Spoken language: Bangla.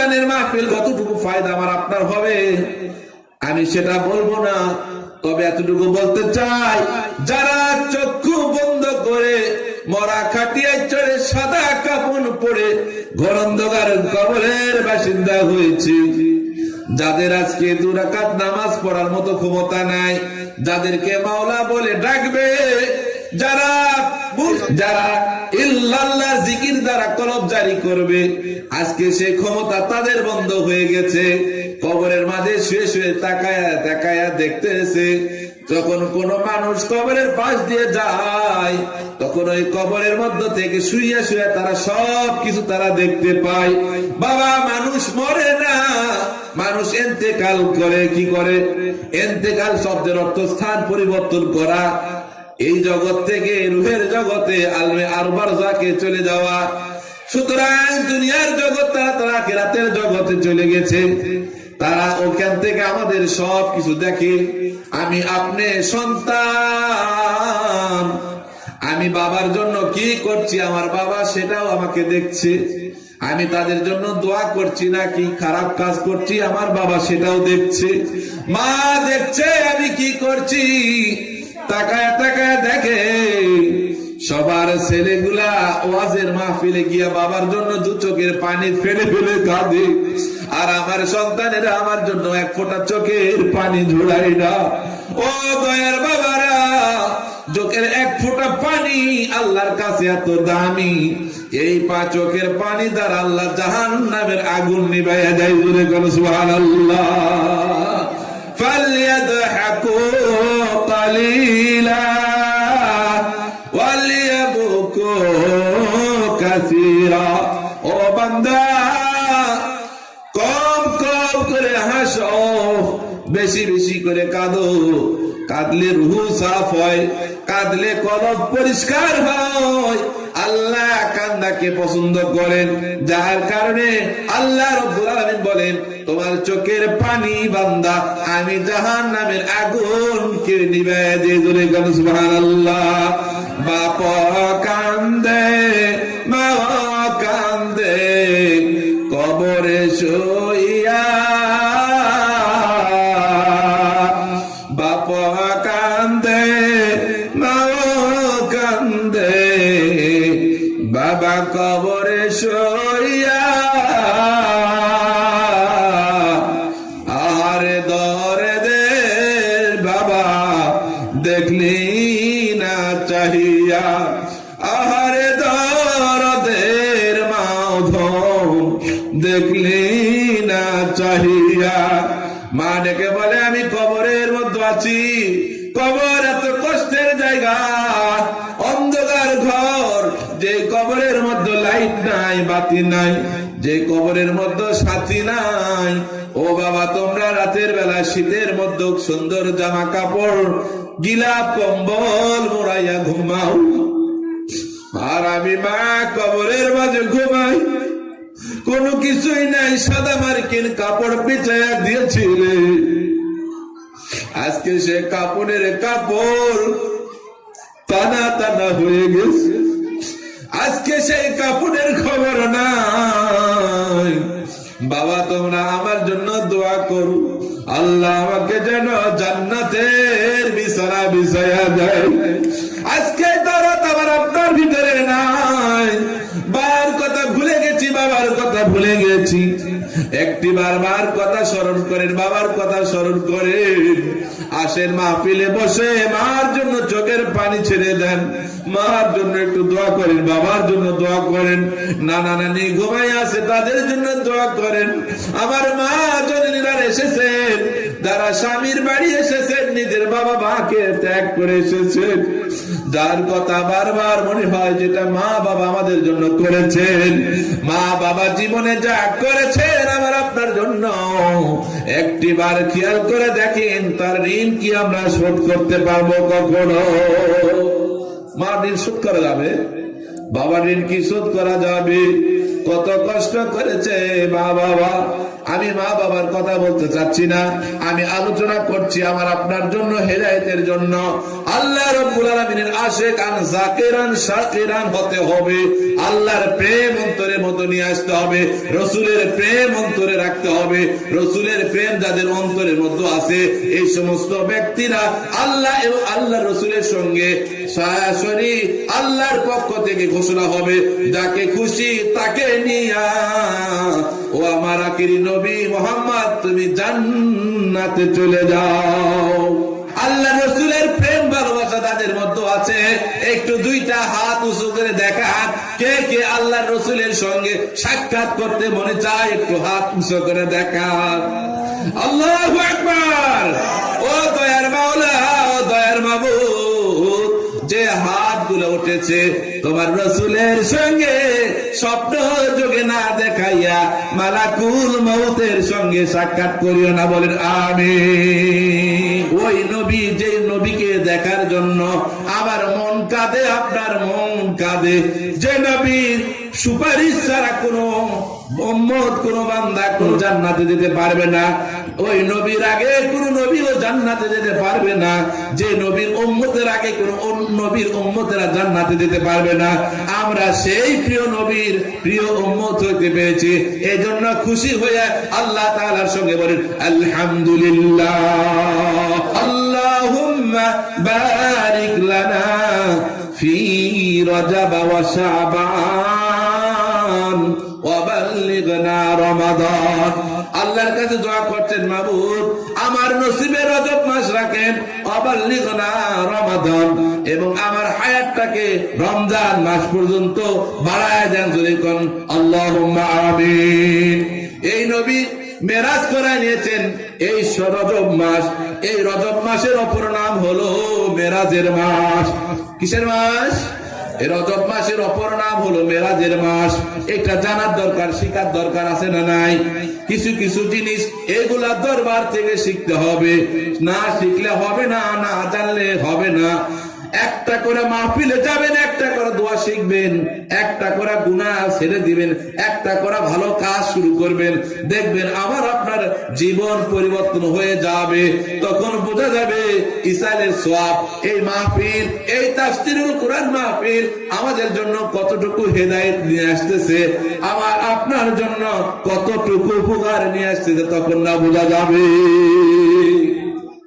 সন্তানের মাহফিল কতটুকু ফায়দা আমার আপনার হবে আমি সেটা বলবো না, তবে এতটুকু বলতে চাই, যারা চক্ষু বন্ধ করে মরা খাটিয়ায় চড়ে সাদা কাপড় পরে ঘর অন্ধকার কবরের বাসিন্দা হয়েছে, যাদের আজকে 2 রাকাত নামাজ পড়ার মতো ক্ষমতা নাই, যাদেরকে মাওলা বলে ডাকবে, যারা ইল্লাল্লাহ জিকির দ্বারা কলব জারি করবে, আজকে সেই ক্ষমতা তাদের বন্ধ হয়ে গেছে। কবরের মাঝে শুয়ে শুয়ে তাকায়া তাকায়া দেখতেছে, যখন কোন মানুষ কবরের পাশ দিয়ে যায় তখন ওই কবরের মধ্য থেকে শুয়ে শুয়ে তারা সব কিছু তারা দেখতে পায়। বাবা, মানুষ মরে না, মানুষ ইন্তেকাল করে। কি করে? ইন্তেকাল শব্দের অর্থ স্থান পরিবর্তন করা, এই জগৎ থেকে রূহের জগতে আলমে আরবারজাকে চলে যাওয়া। সুতরাং দুনিয়ার জগৎ তারা আখিরাতের জগতে চলে গেছে, তারা ওখান থেকে আমাদের সব কিছু দেখে। আমি আপনি সন্তান, আমি বাবার জন্য কি করছি, আমার বাবা সেটাও আমাকে দেখছে। আমি তাদের জন্য দোয়া করছি না কি খারাপ কাজ করছি, আমার বাবা সেটাও দেখছে। মা দেখছে আমি কি করছি, তাকায় তাকায় দেখে। সবার ছেলেগুলা ওয়াজের মাহফিলে গিয়া বাবার জন্য 2 চোখের পানি ফেলে ফেলে কাঁদে, আর আমার সন্তানেরা আমার জন্য 1 ফোঁটা চোখের পানি ঝোড়ায় না। ও দয়ার বাবারা, চোখের 1 ফোঁটা পানি আল্লাহর কাছে এত দামি, এই 5 চোখের পানি দ্বারা আল্লাহ জাহান্নামের আগুন নিভাইয়া দেয়। জোরে বলো সুবহানাল্লাহ। ফালইয়াদহাকু কালিলা ওয়ালিয়াবকু কাসীরা। ও বান্দা, কম কম করে হাসো, বেশি বেশি করে কাঁদো। কাঁদলে রূহ সাফ হয়, কাঁদলে কলব পরিষ্কার হয়। আল্লাহ কান্দাকে পছন্দ করেন, যার কারণে আল্লাহ রাব্বুল আলামিন বলেন, তোমার চোখের পানি বান্দা আমি জাহান্নামের আগুনকে নিভাইয়া দিয়ে। জোরে বলো সুবহানাল্লাহ। বাপ কান্দে, মা কান্দে, কবরে শুইয়া। বাপ কান্দে, মা কান্দে, বাবা কবরে শুইয়া। আরে দরদের বাবা দেখলি না চাহিয়া, আহারে দরদের মাধব দেখলি না চাহিয়া। মা ডেকে বলে, আমি কবরের মধ্যে আছি। কবর এত কষ্টের জায়গা, অন্ধকার ঘর, যে কবরের মধ্যে লাইট নাই, বাতি নাই, যে কবরের মধ্যে সাথী নাই। ও বাবা, তোমরা রাতের বেলা শীতের মধ্যে সুন্দর জামা কাপড় গিলাপ কম্বল মোড়াইয়া ঘুমাও, আর আমি মা কবরের মাঝে ঘুমাই, কোনো কিছুই নাই, সাদা মার্কিন কাপড় বিছাইয়া দিয়েছিলে। আজকে সে কাপড়ের কাপড় টানা টানা হয়ে গেছে, আজকে সেই কাপড়ের খবর নাই। বাবা, তোমরা আমার জন্য দোয়া করো, আল্লাহ আমাকে যেন জান্নাতের বিছানা বিছাইয়া দেয়। আজকে দরদ আমার আপনার ভিতরে নাই। বার কথা ভুলে গেছি, বাবার কথা ভুলে গেছি। একটি বারবার কথা স্মরণ করেন, বাবার কথা স্মরণ করেন। আসেন মাহফিলে বসে মার জন্য চোখের পানি ছেড়ে দেন, মার জন্য একটু দোয়া করেন, বাবার জন্য দোয়া করেন। নানা নানি ঘুমাই আছে, তাদের জন্য দোয়া করেন। আমার মা জননীরা এসেছেন, যারা স্বামীর বাড়ি এসেছেন, নিজের বাবা মাকে ত্যাগ করে এসেছেন, যার কথা বারবার মনে হয় যেটা মা বাবা আমাদের জন্য করেছেন। মা বাবা জীবনে যা করেছেন আমার আপনার জন্য, একটি বার খেয়াল করে দেখেন তার ঋণ কি আমরা শোধ করতে পারবো কখনো? মা ঋণ শোধ করা যাবে? বাবা ঋণ কি শোধ করা যাবে? কত কষ্ট করেছে মা বাবা। আমি মা বাবার কথা বলতে চাচ্ছি না, আমি আলোচনা করছি আমার আপনার জন্য, হেদায়েতের জন্য। আল্লাহ রাব্বুল আলামিনের আশিকান যাকিরান শাকিরান হতে হবে। আল্লাহর প্রেম অন্তরের মধ্যে নিয়ে আসতে হবে, রসুলের প্রেম অন্তরে রাখতে হবে। রসুলের প্রেম যাদের অন্তরের মধ্যে আছে, এই সমস্ত ব্যক্তিরা আল্লাহ এবং আল্লাহ রসুলের সঙ্গে সরাসরি আল্লাহর পক্ষ থেকে ঘোষণা হবে, যাকে খুশি তাকে নিয়া ও আমার আখিরি নবী মুহাম্মদ তুমি জান্নাতে চলে যাও। আল্লাহ রসুলের প্রেম ভালোবাসা তাদের মধ্যে আছে, একটু দুইটা হাত উঁচু করে দেখান, কে কে আল্লাহ রসুলের সঙ্গে সাক্ষাৎ করতে মনে চায়, একটু হাত উঁচু করে দেখান। আল্লাহু আকবার। ও দয়ার মাওলা, ও দয়ার মাবুদ, যে হাতগুলো উঠেছে তোমার রসুলের সঙ্গে স্বপ্ন যোগে না দেখাইয়া মালাকুল মউতের সঙ্গে সাক্ষাৎ করিও না, বলেন আমিন। ওই নবী, যে নবীকে দেখার জন্য আমার মন কাঁদে, আপনার মন কাঁদে, যে নবীর সুপারিশ ছাড়া কোনো উম্মত, কোনো বান্দা কোন জান্নাতে যেতে পারবে না, ওই নবীর আগে কোন নবীও জান্নাতে যেতে পারবে না, যে নবীর উম্মতের আগে কোন নবীর উম্মতেরা জান্নাতে যেতে পারবে না, আমরা সেই প্রিয় নবীর প্রিয় উম্মত হইতে পেরেছি। এই জন্য খুশি হয়ে আল্লাহ তাআলার সঙ্গে বলেন আলহামদুলিল্লাহ। আল্লাহুম্মা বারিক লানা ফি রজব ওয়া শাবান ওয়া বাল্লিগনা রমাদান। আল্লাহর কাছে দোয়া করছেন, মাবুদ আমার নসিবে রজব মাস রাখেন, ওয়া বাল্লিগনা রমাদান, এবং আমার হায়াতটাকে রমজান মাস পর্যন্ত বাড়ায় দেন। যদি কোন আল্লাহুম্মা আমিন। এই নবী মেরাজ করে নিয়েছেন এই রজব মাস। এই রজব মাসের অপর নাম হলো মেরাজের মাস। কিসের মাস? এই রজব মাসের অপর নাম হলো মেরাজের মাস। এটা জানার দরকার, শিখার দরকার আছে না নাই? কিছু কিছু জিনিস এগুলা দরবার থেকে শিখতে হবে, না শিখলে হবে না, না জানলে হবে না। একটা করে মাহফিলে যাবেন, একটা করে দোয়া শিখবেন, একটা করে গুনাহ ছেড়ে দিবেন, একটা করে ভালো কাজ শুরু করবেন, দেখবেন আমার আপনার জীবন পরিবর্তন হয়ে যাবে। তখন বোঝা যাবে ইসাইলের সওয়াব, এই মাহফিল, এই তাফসীরুল কোরআন মাহফিল আমাদের জন্য কতটুকু হেদায়েত নিয়ে আসতেছে, আমার আপনার জন্য কতটুকু উপকার নিয়ে আসতেছে, তখন না বোঝা যাবে।